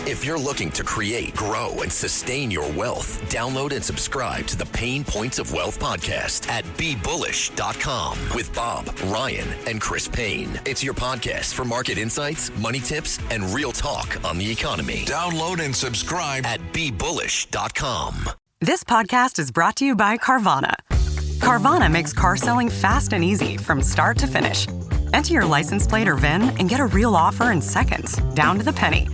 If you're looking to create, grow, and sustain your wealth, download and subscribe to the Pain Points of Wealth podcast at BeBullish.com with Bob, Ryan, and Chris Payne. It's your podcast for market insights, money tips, and real talk on the economy. Download and subscribe at BeBullish.com. This podcast is brought to you by Carvana. Carvana makes car selling fast and easy from start to finish. Enter your license plate or VIN and get a real offer in seconds, down to the penny.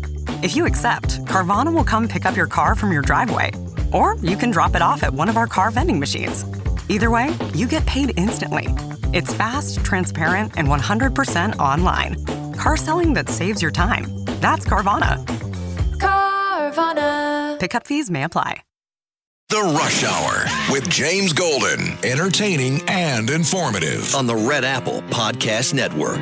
If you accept, Carvana will come pick up your car from your driveway. Or you can drop it off at one of our car vending machines. Either way, you get paid instantly. It's fast, transparent, and 100% online. Car selling that saves your time. That's Carvana. Carvana. Pickup fees may apply. The Rush Hour with James Golden. Entertaining and informative on the Red Apple Podcast Network.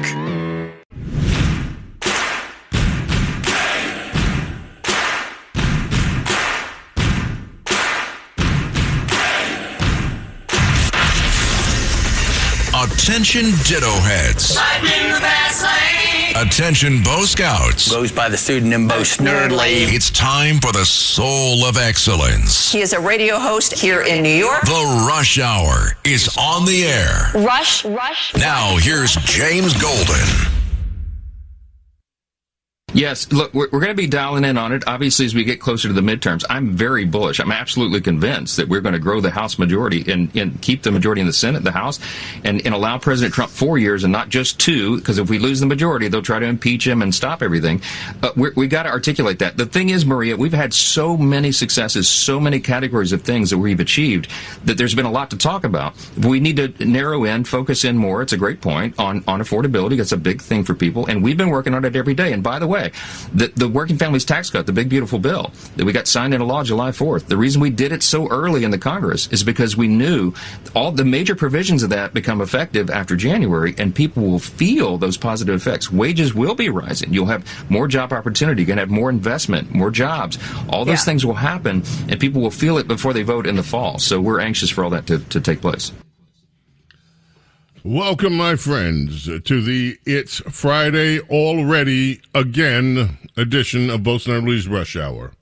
Attention Ditto Heads. Attention Bo Scouts. Goes by the pseudonym Bo Snerdley. It's time for the Soul of Excellence. He is a radio host here in New York. The Rush Hour is on the air. Rush. Now here's James Golden. Yes, look, we're going to be dialing in on it, obviously, as we get closer to the midterms. I'm very bullish. I'm absolutely convinced that we're going to grow the House majority and keep the majority in the Senate, the House, and allow President Trump 4 years and not just 2, because if we lose the majority, they'll try to impeach him and stop everything. We got to articulate that. The thing is, Maria, we've had so many successes, so many categories of things that we've achieved that there's been a lot to talk about. We need to narrow in, focus in more. It's a great point on affordability. That's a big thing for people, and we've been working on it every day. And by the way, the Working Families Tax Cut, the big beautiful bill that we got signed into law July 4th, the reason we did it so early in the Congress is because we knew all the major provisions of that become effective after January, and people will feel those positive effects. Wages will be rising. You'll have more job opportunity. You're going to have more investment, more jobs. All those things will happen, and people will feel it before they vote in the fall. So we're anxious for all that to take place. Welcome, my friends, to the It's Friday Already Again edition of Bo Snerdley's Rush Hour.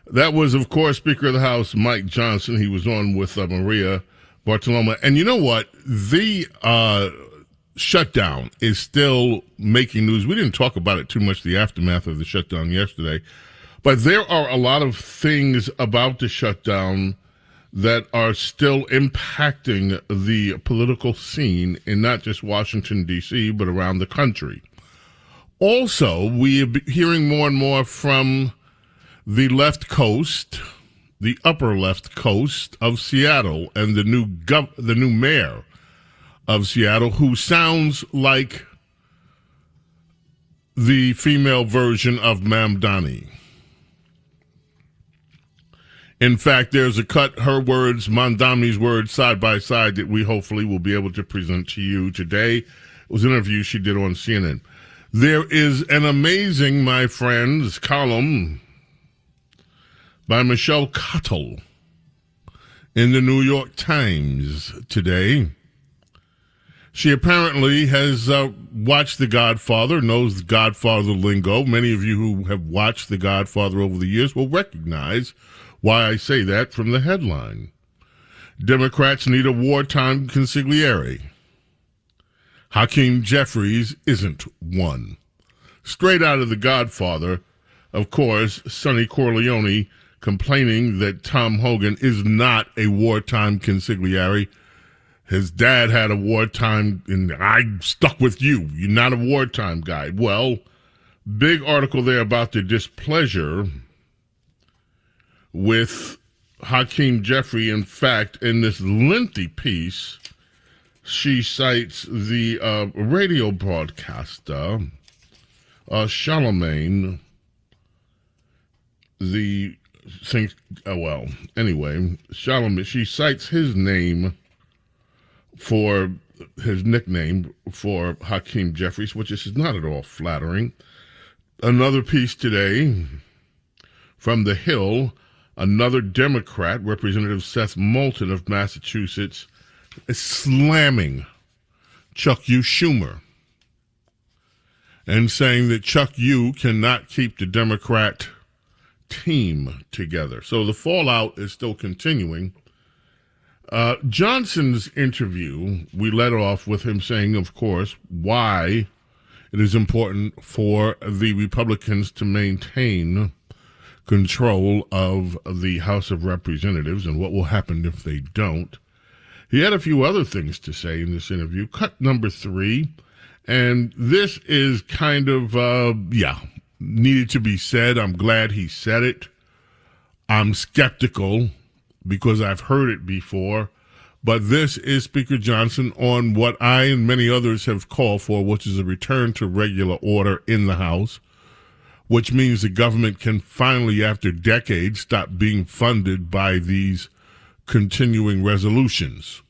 That was, of course, Speaker of the House Mike Johnson. He was on with Maria Bartoloma. And you know what? The shutdown is still making news. We didn't talk about it too much, the aftermath of the shutdown yesterday. But there are a lot of things about the shutdown that are still impacting the political scene in not just Washington, D.C., but around the country. Also, we are hearing more and more from the left coast, the upper left coast of Seattle, and the new mayor of Seattle, who sounds like the female version of Mamdani. In fact, there's a cut, her words, Mamdani's words, side by side that we hopefully will be able to present to you today. It was an interview she did on CNN. There is an amazing, my friends, column by Michelle Cottle in the New York Times today. She apparently has watched The Godfather, knows The Godfather lingo. Many of you who have watched The Godfather over the years will recognize why I say that from the headline. Democrats need a wartime consigliere. Hakeem Jeffries isn't one. Straight out of The Godfather, of course, Sonny Corleone complaining that Tom Hogan is not a wartime consigliere. His dad had a wartime, and I stuck with you. You're not a wartime guy. Well, big article there about the displeasure with Hakeem Jeffrey. In fact, in this lengthy piece, she cites the radio broadcaster, Charlemagne, Charlemagne, she cites his name for his nickname for Hakeem Jeffries, which is not at all flattering. Another piece today from The Hill, another Democrat, Representative Seth Moulton of Massachusetts, is slamming Chuck U. Schumer. and saying that Chuck Yu cannot keep the Democrat team together. So the fallout is still continuing. Johnson's interview, we led off with him saying, of course, why it is important for the Republicans to maintain control of the House of Representatives and what will happen if they don't. He had a few other things to say in this interview. Cut number 3, and this is kind of, needed to be said. I'm glad he said it. I'm skeptical because I've heard it before. But this is Speaker Johnson on what I and many others have called for, which is a return to regular order in the House, which means the government can finally, after decades, stop being funded by these continuing resolutions.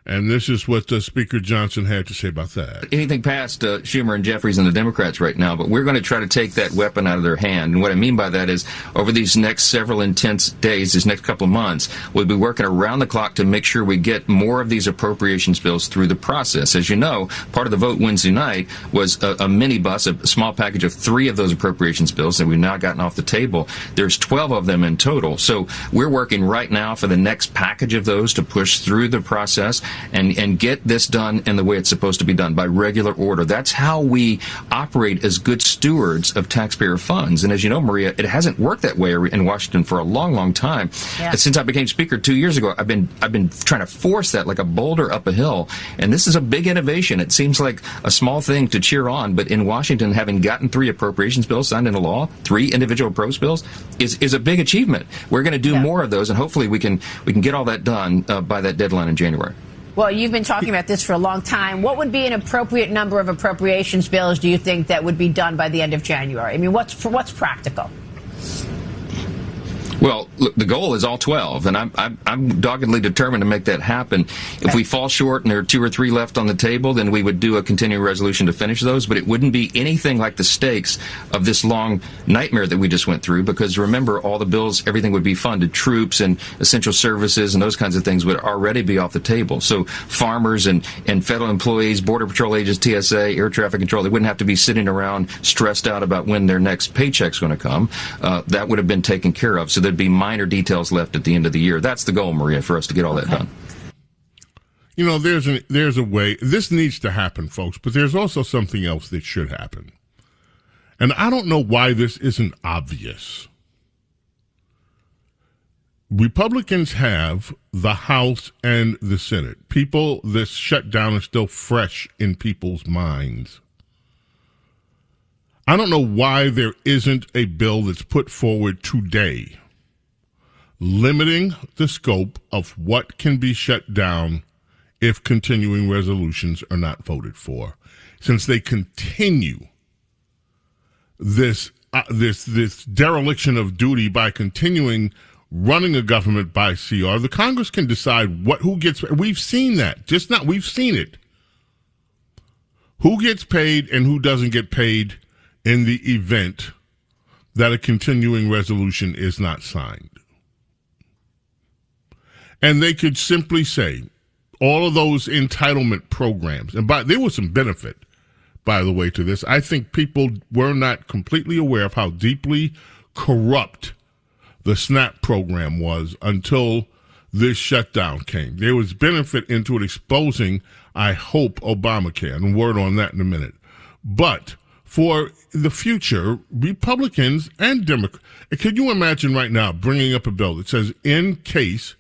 And this is what Speaker Johnson had to say about that. Anything past Schumer and Jeffries and the Democrats right now, but we're going to try to take that weapon out of their hand. And what I mean by that is over these next several intense days, these next couple of months, we'll be working around the clock to make sure we get more of these appropriations bills through the process. As you know, part of the vote Wednesday night was a minibus, a small package of 3 of those appropriations bills that we've now gotten off the table. There's 12 of them in total. So we're working right now for the next package of those to push through the process and get this done in the way it's supposed to be done, by regular order. That's how we operate as good stewards of taxpayer funds. And as you know, Maria, it hasn't worked that way in Washington for a long, long time. Yeah. Since I became Speaker 2 years ago, I've been trying to force that like a boulder up a hill. And this is a big innovation. It seems like a small thing to cheer on, but in Washington, having gotten 3 appropriations bills signed into law, 3 individual approach bills, is a big achievement. We're going to do more of those, and hopefully we can get all that done by that deadline in January. Well, you've been talking about this for a long time. What would be an appropriate number of appropriations bills, do you think, that would be done by the end of January? I mean, what's practical? Well, look, the goal is all 12, and I'm doggedly determined to make that happen. If we fall short and there are 2 or 3 left on the table, then we would do a continuing resolution to finish those, but it wouldn't be anything like the stakes of this long nightmare that we just went through, because remember, all the bills, everything would be funded. Troops and essential services and those kinds of things would already be off the table. So farmers and federal employees, Border Patrol agents, TSA, air traffic control, they wouldn't have to be sitting around stressed out about when their next paycheck's going to come. That would have been taken care of. So there'd be minor details left at the end of the year. That's the goal, Maria, for us to get all that done. You know, there's a way. This needs to happen, folks, but there's also something else that should happen. And I don't know why this isn't obvious. Republicans have the House and the Senate. This shutdown is still fresh in people's minds. I don't know why there isn't a bill that's put forward today limiting the scope of what can be shut down if continuing resolutions are not voted for. Since they continue this dereliction of duty by continuing running a government by CR, the Congress can decide who gets. We've seen that. We've seen it. Who gets paid and who doesn't get paid in the event that a continuing resolution is not signed. And they could simply say, all of those entitlement programs, and there was some benefit, by the way, to this. I think people were not completely aware of how deeply corrupt the SNAP program was until this shutdown came. There was benefit into it exposing, I hope, Obamacare, and word on that in a minute. But for the future, Republicans and Democrats, can you imagine right now bringing up a bill that says, in case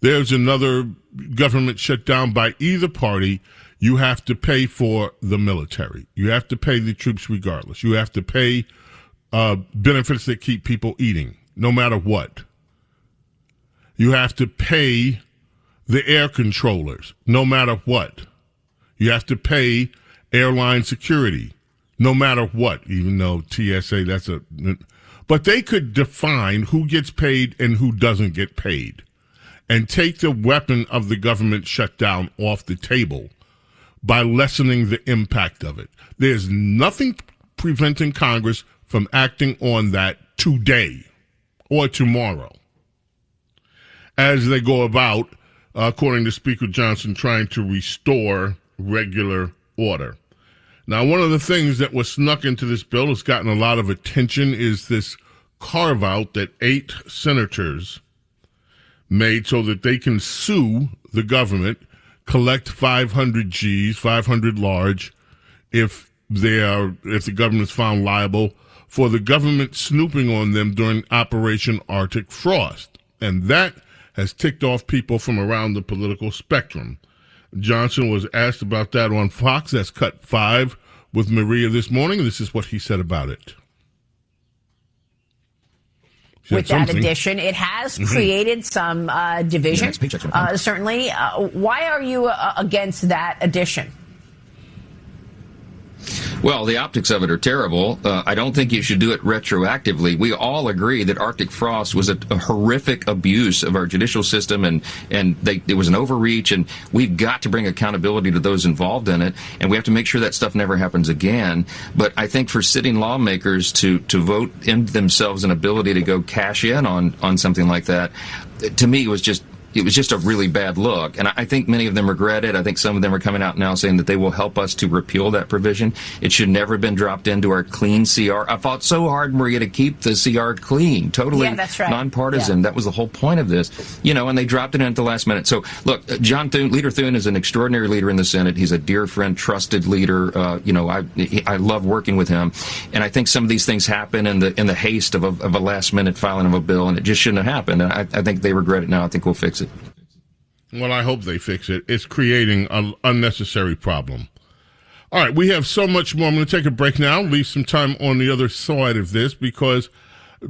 there's another government shutdown by either party, you have to pay for the military. You have to pay the troops regardless. You have to pay benefits that keep people eating, no matter what. You have to pay the air controllers, no matter what. You have to pay airline security, no matter what, even though TSA, but they could define who gets paid and who doesn't get paid and take the weapon of the government shutdown off the table by lessening the impact of it. There's nothing preventing Congress from acting on that today or tomorrow as they go about, according to Speaker Johnson, trying to restore regular order. Now, one of the things that was snuck into this bill has gotten a lot of attention is this carve-out that 8 senators made so that they can sue the government, collect 500 G's, 500 large, if the government is found liable for the government snooping on them during Operation Arctic Frost. And that has ticked off people from around the political spectrum. Johnson was asked about that on Fox. That's Cut 5 with Maria this morning. This is what he said about it. With that addition, it has created some division, certainly. Why are you against that addition? Well, the optics of it are terrible. I don't think you should do it retroactively. We all agree that Arctic frost was a horrific abuse of our judicial system, and it was an overreach, and we've got to bring accountability to those involved in it, and we have to make sure that stuff never happens again. But I think for sitting lawmakers to vote in themselves an ability to go cash in on something like that, to me, it was just a really bad look. And I think many of them regret it. I think some of them are coming out now saying that they will help us to repeal that provision. It should never have been dropped into our clean CR. I fought so hard, Maria, to keep the CR clean, totally nonpartisan. Yeah. That was the whole point of this. And they dropped it in at the last minute. So, look, Leader Thune is an extraordinary leader in the Senate. He's a dear friend, trusted leader. I love working with him. And I think some of these things happen in the haste of a last-minute filing of a bill, and it just shouldn't have happened. And I think they regret it now. I think we'll fix it. Well, I hope they fix it. It's creating an unnecessary problem. All right, we have so much more. I'm going to take a break now, leave some time on the other side of this, because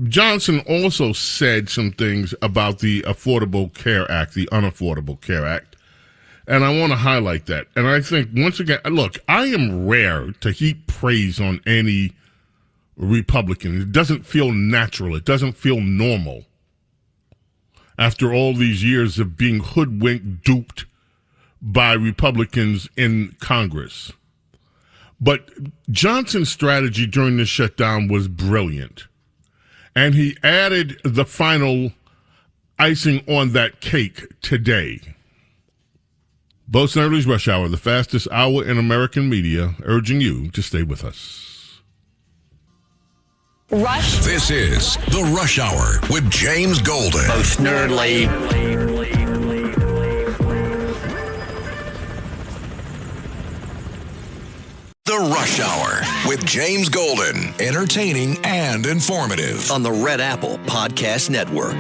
Johnson also said some things about the Affordable Care Act, the Unaffordable Care Act, and I want to highlight that. And I think, once again, look, I am rare to heap praise on any Republican. It doesn't feel natural. It doesn't feel normal. After all these years of being hoodwinked, duped by Republicans in Congress. But Johnson's strategy during the shutdown was brilliant. And he added the final icing on that cake today. Bo Snerdley's Rush Hour, the fastest hour in American media, urging you to stay with us. Rush. This is the Rush Hour with James Golden. Oh, Snerdley. The Rush Hour with James Golden. Entertaining and informative on the Red Apple Podcast Network.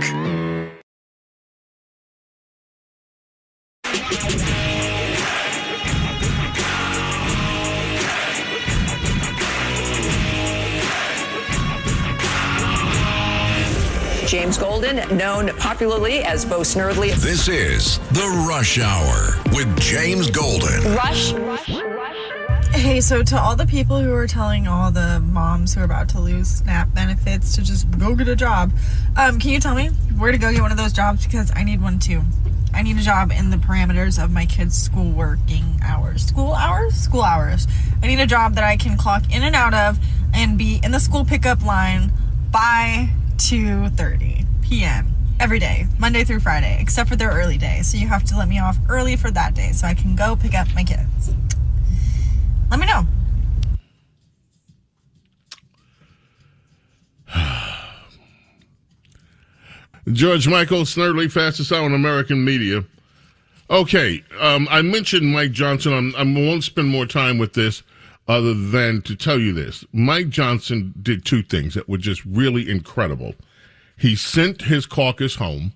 James Golden, known popularly as Bo Snerdley. This is the Rush Hour with James Golden. Rush. Hey, so to all the people who are telling all the moms who are about to lose SNAP benefits to just go get a job, can you tell me where to go get one of those jobs? Because I need one too. I need a job in the parameters of my kids' school working hours. School hours. I need a job that I can clock in and out of and be in the school pickup line by 2:30 p.m. every day, Monday through Friday, except for their early days. So you have to let me off early for that day so I can go pick up my kids. Let me know. George Michael Snerdley, fastest hour in American media. Okay, I mentioned Mike Johnson. I won't spend more time with this other than to tell you this. Mike Johnson did two things that were just really incredible. He sent his caucus home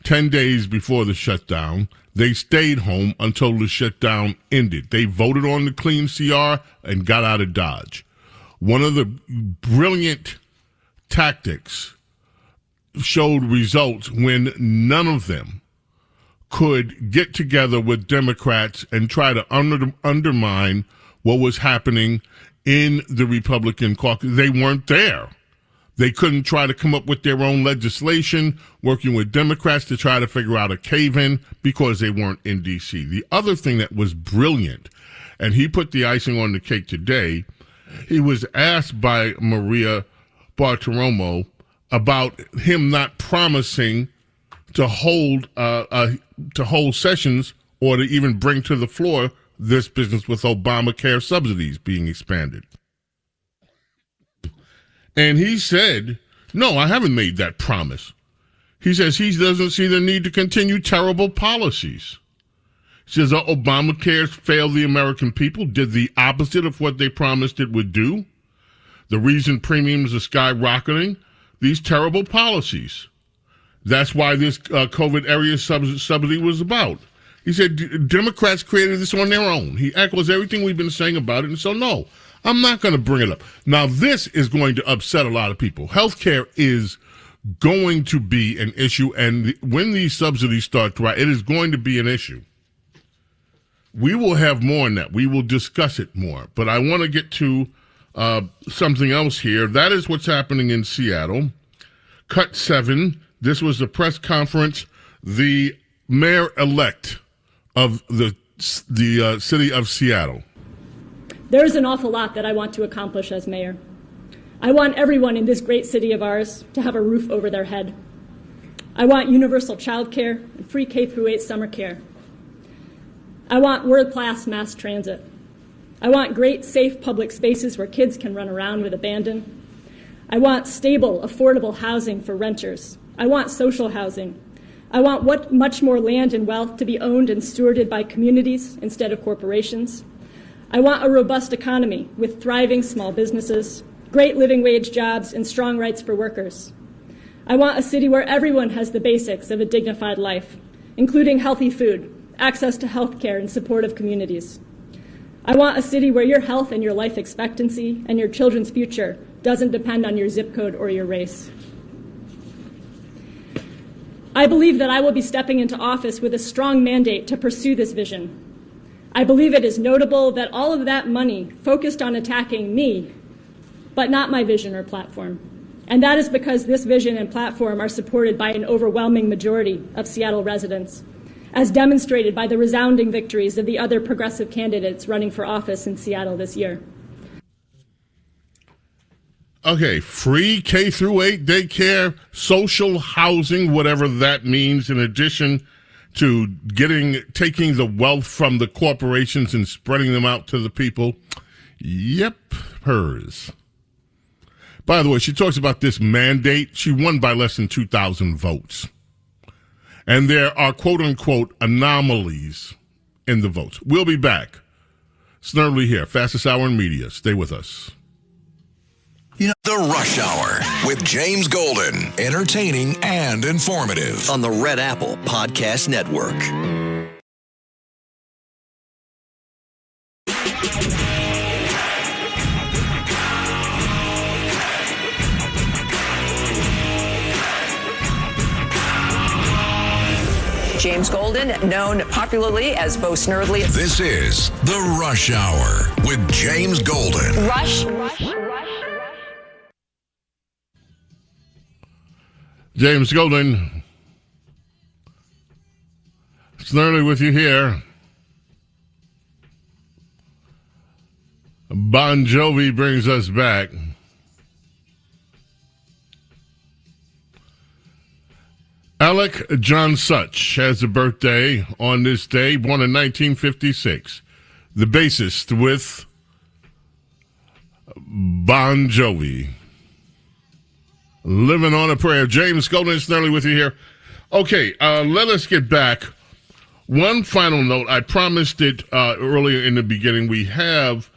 10 days before the shutdown. They stayed home until the shutdown ended. They voted on the clean CR and got out of Dodge. One of the brilliant tactics showed results when none of them could get together with Democrats and try to undermine what was happening in the Republican caucus. They weren't there. They couldn't try to come up with their own legislation, working with Democrats to try to figure out a cave-in because they weren't in D.C. The other thing that was brilliant, and he put the icing on the cake today, he was asked by Maria Bartiromo about him not promising to hold sessions or to even bring to the floor this business with Obamacare subsidies being expanded. And he said, no, I haven't made that promise. He says he doesn't see the need to continue terrible policies. He says Obamacare failed the American people, did the opposite of what they promised it would do. The reason premiums are skyrocketing, these terrible policies. That's why this COVID area subsidy was about. He said Democrats created this on their own. He echoes everything we've been saying about it, and so no, I'm not going to bring it up. Now, this is going to upset a lot of people. Healthcare is going to be an issue, and when these subsidies start to rise, it is going to be an issue. We will have more on that. We will discuss it more. But I want to get to something else here. That is what's happening in Seattle. Cut 7. This was the press conference. The mayor-elect of the city of Seattle. There's an awful lot that I want to accomplish as mayor. I want everyone in this great city of ours to have a roof over their head. I want universal child care and free K-8 summer care. I want world-class mass transit. I want great, safe public spaces where kids can run around with abandon. I want stable, affordable housing for renters. I want social housing. I want much more land and wealth to be owned and stewarded by communities instead of corporations. I want a robust economy with thriving small businesses, great living wage jobs, and strong rights for workers. I want a city where everyone has the basics of a dignified life, including healthy food, access to health care, and supportive communities. I want a city where your health and your life expectancy and your children's future doesn't depend on your zip code or your race. I believe that I will be stepping into office with a strong mandate to pursue this vision. I believe it is notable that all of that money focused on attacking me, but not my vision or platform. And that is because this vision and platform are supported by an overwhelming majority of Seattle residents, as demonstrated by the resounding victories of the other progressive candidates running for office in Seattle this year. Okay, free K-8 daycare, social housing, whatever that means, in addition to taking the wealth from the corporations and spreading them out to the people. Yep, hers. By the way, she talks about this mandate. She won by less than 2,000 votes. And there are quote-unquote anomalies in the votes. We'll be back. Snerdley here, fastest hour in media. Stay with us. The Rush Hour with James Golden. Entertaining and informative on the Red Apple Podcast Network. James Golden, known popularly as Bo Snerdley. This is the Rush Hour with James Golden. Rush. James Golden, Snerdley with you here. Bon Jovi brings us back. Alec John Such has a birthday on this day, born in 1956. The bassist with Bon Jovi. Living on a prayer. James Golden and Snerdley with you here. Okay, let us get back. One final note. I promised it earlier in the beginning. We have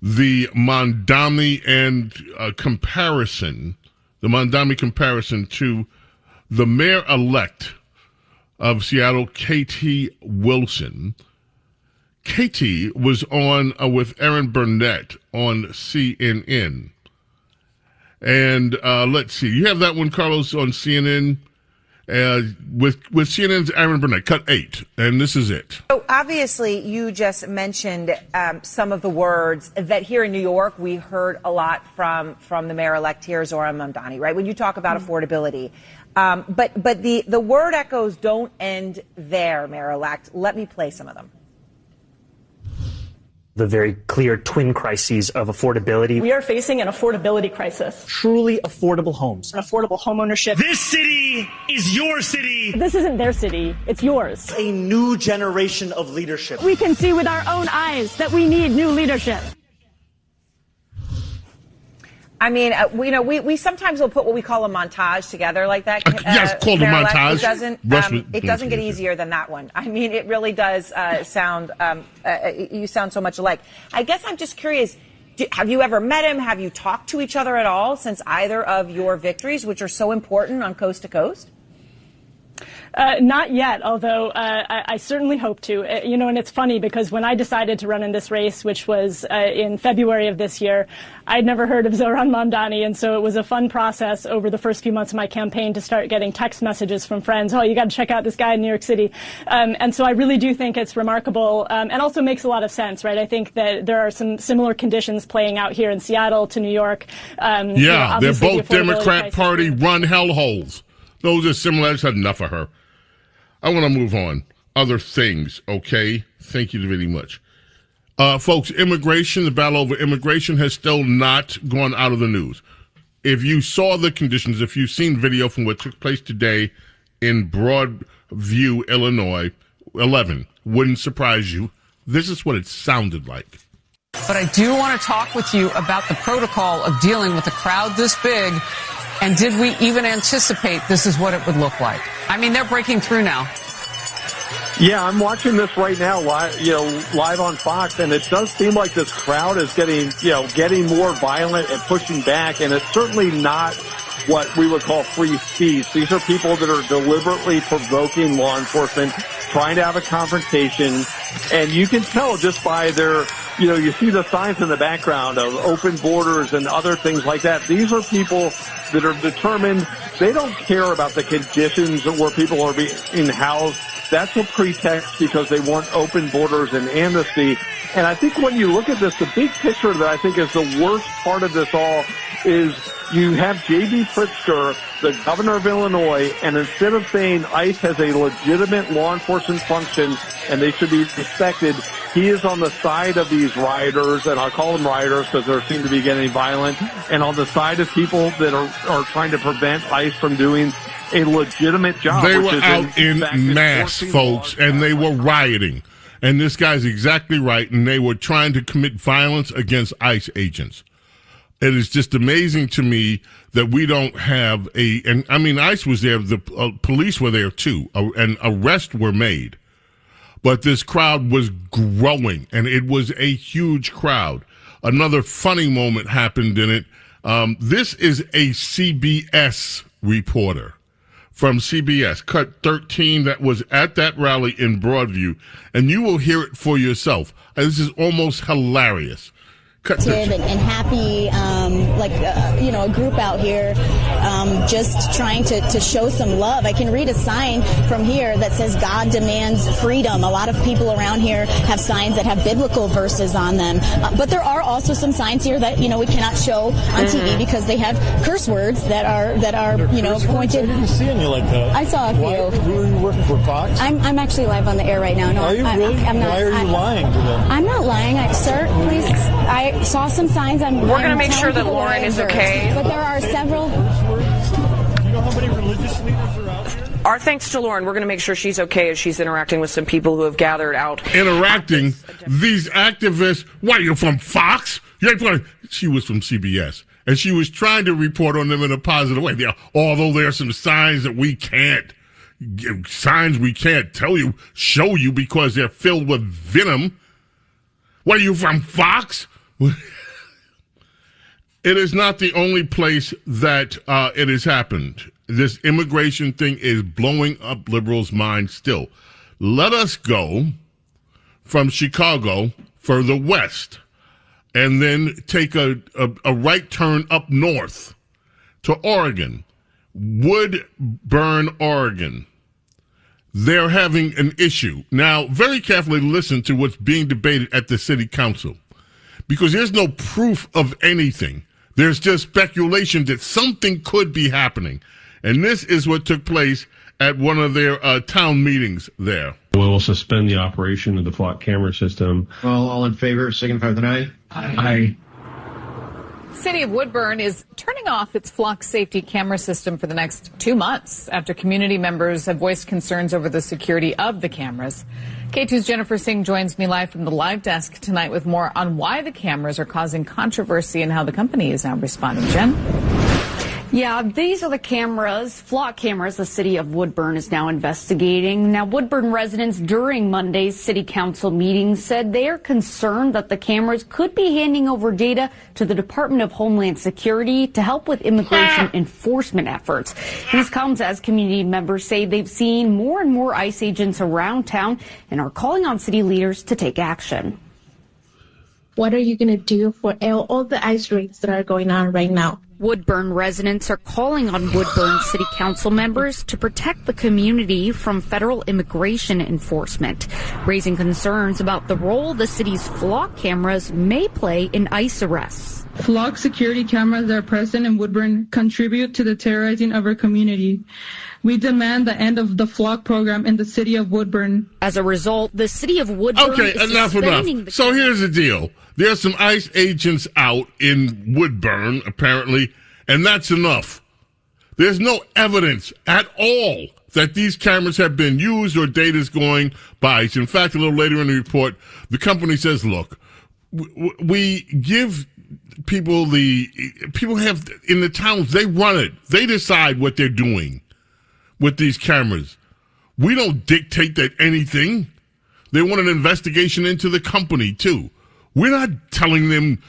the Mondami and comparison, the Mondami comparison to the mayor-elect of Seattle, Katie Wilson. Katie was on with Erin Burnett on CNN. And let's see. You have that one, Carlos, on CNN with CNN's Erin Burnett, cut 8. And this is it. So obviously, you just mentioned some of the words that here in New York we heard a lot from the mayor-elect here, Zohran Mamdani, right? When you talk about affordability. But the word echoes don't end there, Mayor-elect. Let me play some of them. The very clear twin crises of affordability. We are facing an affordability crisis. Truly affordable homes. Affordable homeownership. This city is your city. This isn't their city, it's yours. A new generation of leadership. We can see with our own eyes that we need new leadership. I mean, we sometimes will put what we call a montage together like that. Yes, called a montage. It doesn't get easier than that one. I mean, it really does sound. You sound so much alike. I guess I'm just curious. Have you ever met him? Have you talked to each other at all since either of your victories, which are so important on coast to coast? Not yet, although I certainly hope to. And it's funny because when I decided to run in this race, which was in February of this year, I'd never heard of Zohran Mamdani, and so it was a fun process over the first few months of my campaign to start getting text messages from friends. Oh, you got to check out this guy in New York City. And so I really do think it's remarkable and also makes a lot of sense, right? I think that there are some similar conditions playing out here in Seattle to New York. They're both Democrat Party run hellholes. Those are similar. I just had enough of her. I want to move on. Other things, okay? Thank you very much. Folks, immigration, the battle over immigration has still not gone out of the news. If you saw the conditions, if you've seen video from what took place today in Broadview, Illinois, 11, wouldn't surprise you. This is what it sounded like. But I do want to talk with you about the protocol of dealing with a crowd this big. And did we even anticipate this is what it would look like? I mean, they're breaking through now. Yeah, I'm watching this right now, live on Fox, and it does seem like this crowd is getting more violent and pushing back, and it's certainly not what we would call free speech. These are people that are deliberately provoking law enforcement, trying to have a confrontation, and you can tell just by their, you see the signs in the background of open borders and other things like that. These are people that are determined. They don't care about the conditions where people are being housed. That's a pretext because they want open borders and amnesty. And I think when you look at this, the big picture that I think is the worst part of this all is you have J.B. Pritzker, the governor of Illinois, and instead of saying ICE has a legitimate law enforcement function and they should be respected, he is on the side of these rioters, and I'll call them rioters because they seem to be getting violent, and on the side of people that are trying to prevent ICE from doing a legitimate job. They were out in mass, folks, and they were rioting. And this guy's exactly right, and they were trying to commit violence against ICE agents. It is just amazing to me that we don't have ICE was there, the police were there too, and arrests were made. But this crowd was growing, and it was a huge crowd. Another funny moment happened in it. This is a CBS reporter from CBS, cut 13, that was at that rally in Broadview, and you will hear it for yourself. This is almost hilarious. And happy, a group out here just trying to show some love. I can read a sign from here that says God demands freedom. A lot of people around here have signs that have biblical verses on them. But there are also some signs here that, we cannot show on TV because they have curse words that are pointed. I didn't see any like that. I saw a few. Were you working for Fox? I'm actually live on the air right now. No, are you really? I'm not. Why are you lying to them? I'm not lying. Sir, please. I saw some signs. We're going to make sure that Lauren is okay. But there are several. Do you know how many religious leaders are out here? Our thanks to Lauren. We're going to make sure she's okay as she's interacting with some people who have gathered out. Interacting? These activists, what, you're from Fox? She was from CBS. And she was trying to report on them in a positive way. Although there are some signs that we can't show you because they're filled with venom. What, are you from Fox? It is not the only place that it has happened. This immigration thing is blowing up liberals' minds still. Let us go from Chicago further west and then take a right turn up north to Oregon, Woodburn, Oregon. They're having an issue. Now, very carefully listen to what's being debated at the city council, because there's no proof of anything. There's just speculation that something could be happening. And this is what took place at one of their town meetings there. We'll suspend the operation of the flock camera system. Well, all in favor, signify with an aye. Aye. City of Woodburn is turning off its flock safety camera system for the next 2 months after community members have voiced concerns over the security of the cameras. K2's Jennifer Singh joins me live from the live desk tonight with more on why the cameras are causing controversy and how the company is now responding. Jen? Yeah, these are the cameras, flock cameras, the city of Woodburn is now investigating. Now, Woodburn residents during Monday's city council meeting said they are concerned that the cameras could be handing over data to the Department of Homeland Security to help with immigration enforcement efforts. This comes as community members say they've seen more and more ICE agents around town and are calling on city leaders to take action. What are you going to do for all the ICE raids that are going on right now? Woodburn residents are calling on Woodburn City Council members to protect the community from federal immigration enforcement, raising concerns about the role the city's flock cameras may play in ICE arrests. Flock security cameras that are present in Woodburn contribute to the terrorizing of our community. We demand the end of the flock program in the city of Woodburn. As a result, the city of Woodburn is enough. suspending So here's the deal. There's some ICE agents out in Woodburn, apparently, and that's enough. There's no evidence at all that these cameras have been used or data is going by ICE. In fact, a little later in the report, the company says, look, we give people have in the towns, they run it. They decide what they're doing with these cameras. We don't dictate that anything. They want an investigation into the company, too. We're not telling them.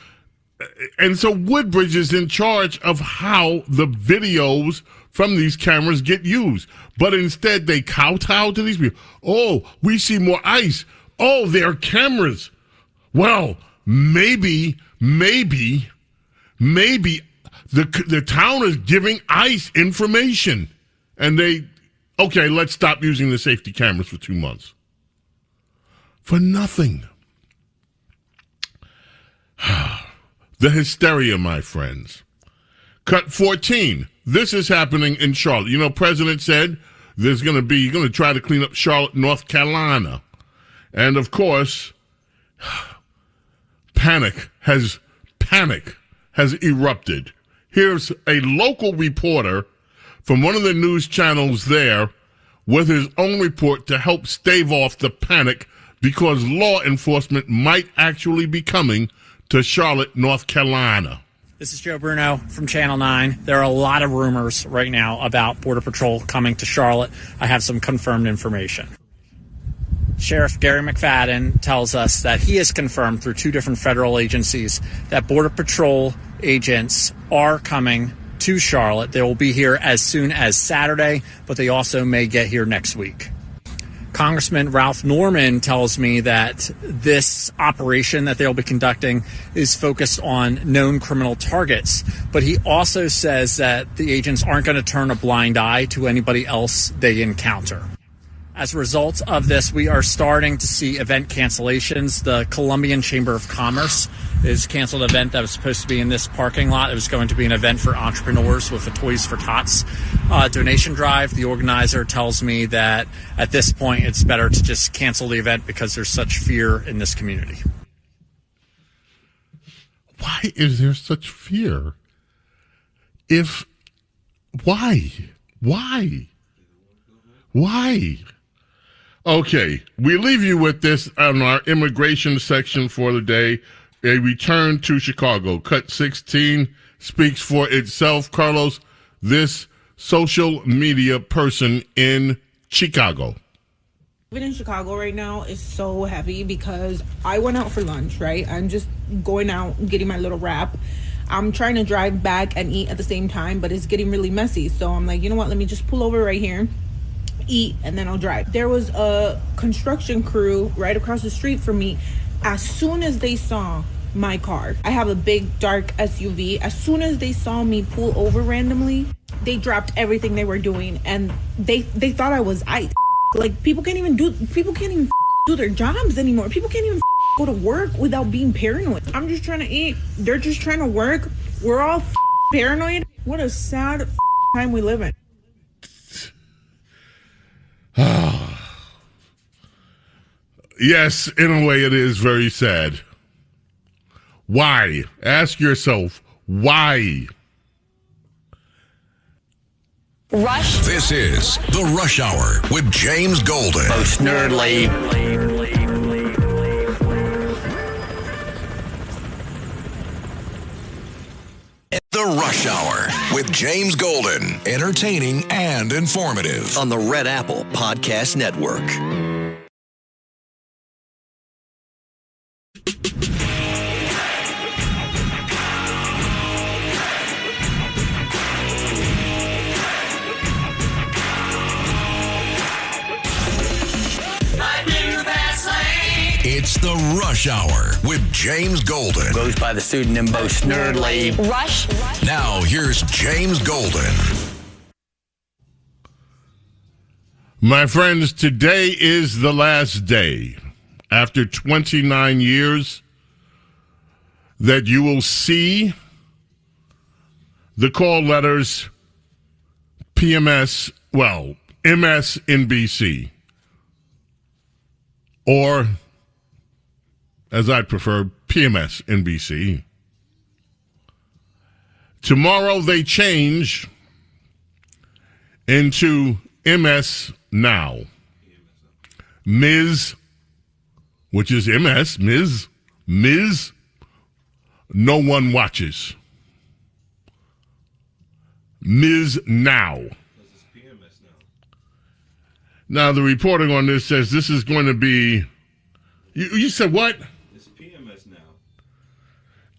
And so Woodbridge is in charge of how the videos from these cameras get used. But instead, they kowtow to these people. Oh, we see more ICE. Oh, they're cameras. Well, maybe the town is giving ICE information. And okay, let's stop using the safety cameras for 2 months. For nothing. The hysteria, my friends. Cut 14. This is happening in Charlotte. You know, President said you're going to try to clean up Charlotte, North Carolina. And of course, panic has erupted. Here's a local reporter from one of the news channels there with his own report to help stave off the panic because law enforcement might actually be coming to Charlotte, North Carolina. This is Joe Bruno from Channel 9. There are a lot of rumors right now about Border Patrol coming to Charlotte. I have some confirmed information. Sheriff Gary McFadden tells us that he has confirmed through 2 different federal agencies that Border Patrol agents are coming to Charlotte. They will be here as soon as Saturday, but they also may get here next week. Congressman Ralph Norman tells me that this operation that they'll be conducting is focused on known criminal targets. But he also says that the agents aren't going to turn a blind eye to anybody else they encounter. As a result of this, we are starting to see event cancellations. The Columbian Chamber of Commerce is canceled an event that was supposed to be in this parking lot. It was going to be an event for entrepreneurs with a Toys for Tots donation drive. The organizer tells me that at this point it's better to just cancel the event because there's such fear in this community. Why is there such fear? Why? Okay, we leave you with this on our immigration section for the day. A return to Chicago. Cut 16 speaks for itself. Carlos, this social media person in Chicago. Living in Chicago right now is so heavy because I went out for lunch, right? I'm just going out and getting my little wrap. I'm trying to drive back and eat at the same time, but it's getting really messy. So I'm like, you know what? Let me just pull over right here, eat, and then I'll drive. There was a construction crew right across the street from me. As soon as they saw my car, I have a big dark SUV. As soon as they saw me pull over randomly, they dropped everything they were doing and they thought I was ICE. Like people can't even do their jobs anymore. People can't even go to work without being paranoid. I'm just trying to eat. They're just trying to work. We're all paranoid. What a sad time we live in. Yes, in a way it is very sad. Why? Ask yourself, why? Rush. This is The Rush Hour with James Golden. Oh, Snerdley. The Rush Hour with James Golden. Entertaining and informative. On the Red Apple Podcast Network. It's The Rush Hour with James Golden. Goes by the pseudonym Bo Snerdley. Rush. Now, here's James Golden. My friends, today is the last day, after 29 years, that you will see the call letters PMS, well, MSNBC, or as I'd prefer, PMS NBC. Tomorrow they change into MS Now. Ms., which is MS, Ms., no one watches. Ms. Now. Now, the reporting on this says this is going to be... You said what?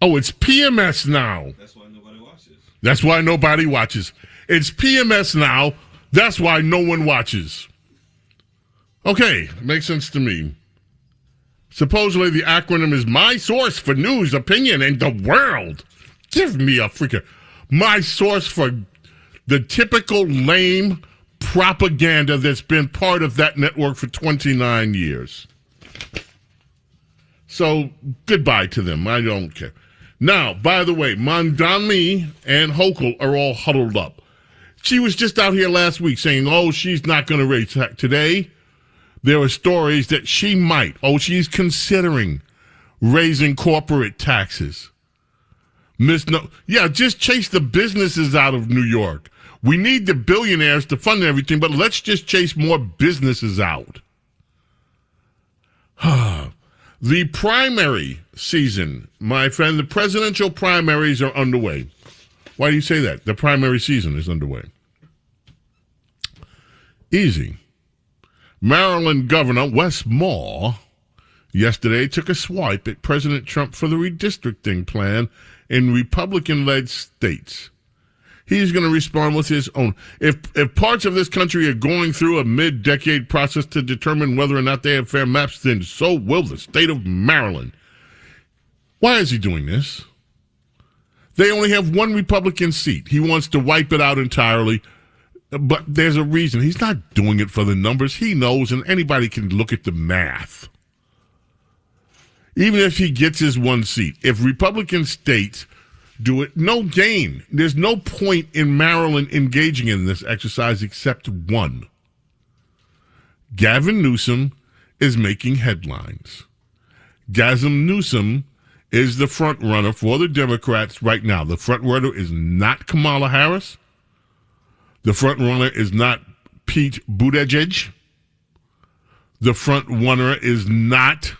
Oh, it's PMS Now. That's why nobody watches. That's why nobody watches. It's PMS Now. That's why no one watches. Okay, makes sense to me. Supposedly the acronym is My Source for News, Opinion, and the World. Give me a freaking... My source for the typical lame propaganda that's been part of that network for 29 years. So, goodbye to them. I don't care. Now, by the way, Mamdani and Hochul are all huddled up. She was just out here last week saying, oh, she's not going to raise tax. Today, there are stories that she might. Oh, she's considering raising corporate taxes. Just chase the businesses out of New York. We need the billionaires to fund everything, but let's just chase more businesses out. The primary season, my friend, the presidential primaries are underway. Why do you say that? The primary season is underway. Easy. Maryland Governor Wes Moore yesterday took a swipe at President Trump for the redistricting plan in Republican-led states. He's going to respond with his own. If parts of this country are going through a mid-decade process to determine whether or not they have fair maps, then so will the state of Maryland. Why is he doing this? They only have one Republican seat. He wants to wipe it out entirely, but there's a reason. He's not doing it for the numbers. He knows, and anybody can look at the math. Even if he gets his one seat, if Republican states do it, no gain. There's no point in Maryland engaging in this exercise except one. Gavin Newsom is making headlines. Gavin Newsom is the front runner for the Democrats right now. The front runner is not Kamala Harris. The front runner is not Pete Buttigieg. The front runner is not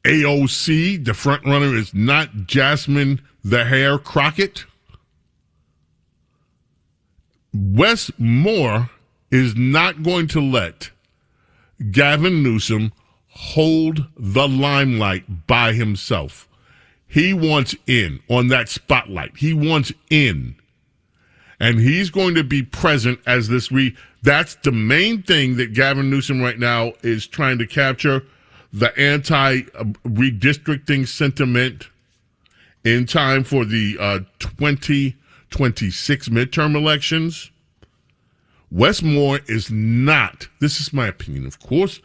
AOC. The front runner is not Jasmine the Hair Crockett. Wes Moore is not going to let Gavin Newsom hold the limelight by himself. He wants in on that spotlight. He wants in. And he's going to be present as this that's the main thing that Gavin Newsom right now is trying to capture, the anti-redistricting sentiment in time for the 2026 midterm elections. Wes Moore is not, this is my opinion, of course,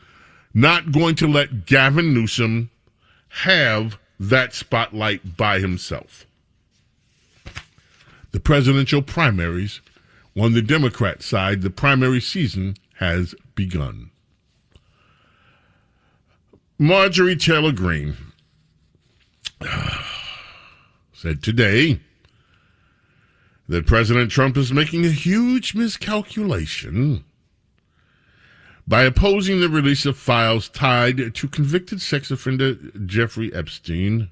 not going to let Gavin Newsom have that spotlight by himself. The presidential primaries on the Democrat side, the primary season has begun. Marjorie Taylor Greene said today that President Trump is making a huge miscalculation by opposing the release of files tied to convicted sex offender Jeffrey Epstein.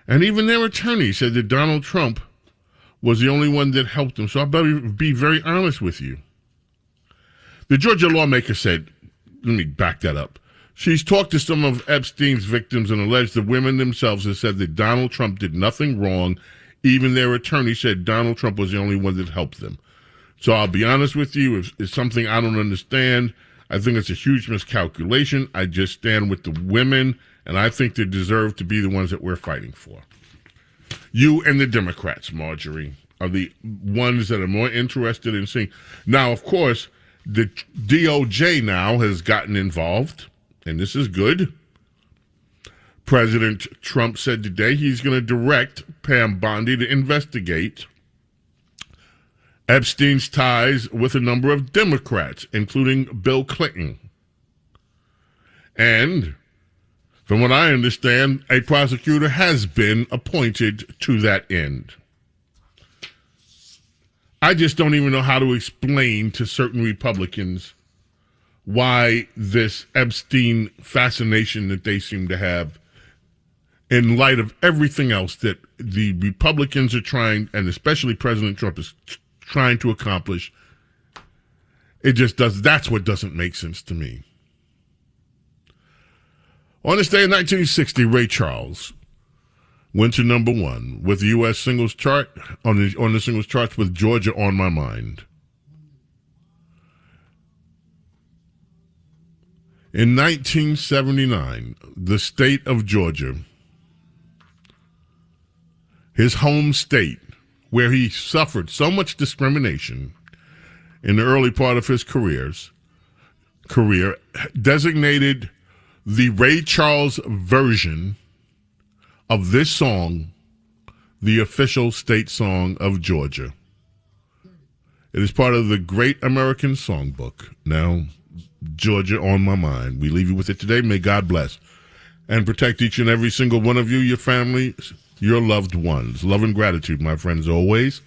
And even their attorney said that Donald Trump was the only one that helped him. So I better be very honest with you. The Georgia lawmaker said, let me back that up. She's talked to some of Epstein's victims and alleged the women themselves have said that Donald Trump did nothing wrong. Even their attorney said Donald Trump was the only one that helped them. So I'll be honest with you, if it's something I don't understand, I think it's a huge miscalculation. I just stand with the women, and I think they deserve to be the ones that we're fighting for. You and the Democrats, Marjorie, are the ones that are more interested in seeing. Now, of course, the DOJ now has gotten involved, and this is good. President Trump said today he's going to direct Pam Bondi to investigate Epstein's ties with a number of Democrats, including Bill Clinton. And from what I understand, a prosecutor has been appointed to that end. I just don't even know how to explain to certain Republicans why this Epstein fascination that they seem to have in light of everything else that the Republicans are trying, and especially President Trump is trying to accomplish. It just does. That's what doesn't make sense to me. On this day in 1960, Ray Charles went to number one with the U.S. singles chart on the singles charts with Georgia on My Mind. In 1979, the state of Georgia, his home state, where he suffered so much discrimination in the early part of his career, designated the Ray Charles version of this song the official state song of Georgia. It is part of the Great American Songbook. Now, Georgia on My Mind. We leave you with it today. May God bless and protect each and every single one of you, your family, your loved ones. Love and gratitude, my friends, always,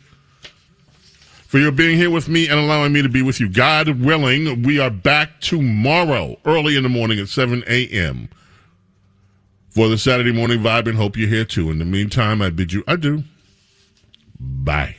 for your being here with me and allowing me to be with you. God willing, we are back tomorrow, early in the morning at 7 a.m. for the Saturday Morning Vibe, and hope you're here too. In the meantime, I bid you adieu. Bye.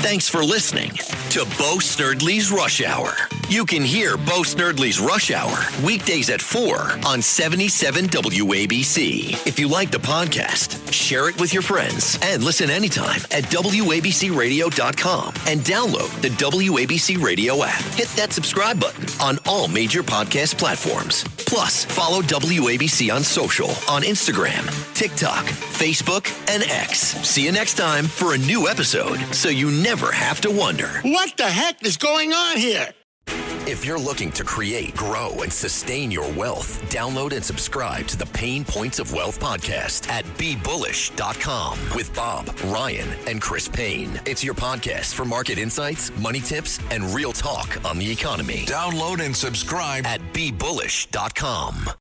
Thanks for listening to Bo Snerdley's Rush Hour. You can hear Bo Snerdley's Rush Hour weekdays at 4 on 77 WABC. If you like the podcast, share it with your friends and listen anytime at WABCRadio.com and download the WABC Radio app. Hit that subscribe button on all major podcast platforms. Plus, follow WABC on social on Instagram, TikTok, Facebook, and X. See you next time for a new episode so you never have to wonder, what the heck is going on here? If you're looking to create, grow, and sustain your wealth, download and subscribe to the Pain Points of Wealth podcast at BeBullish.com with Bob, Ryan, and Chris Payne. It's your podcast for market insights, money tips, and real talk on the economy. Download and subscribe at BeBullish.com.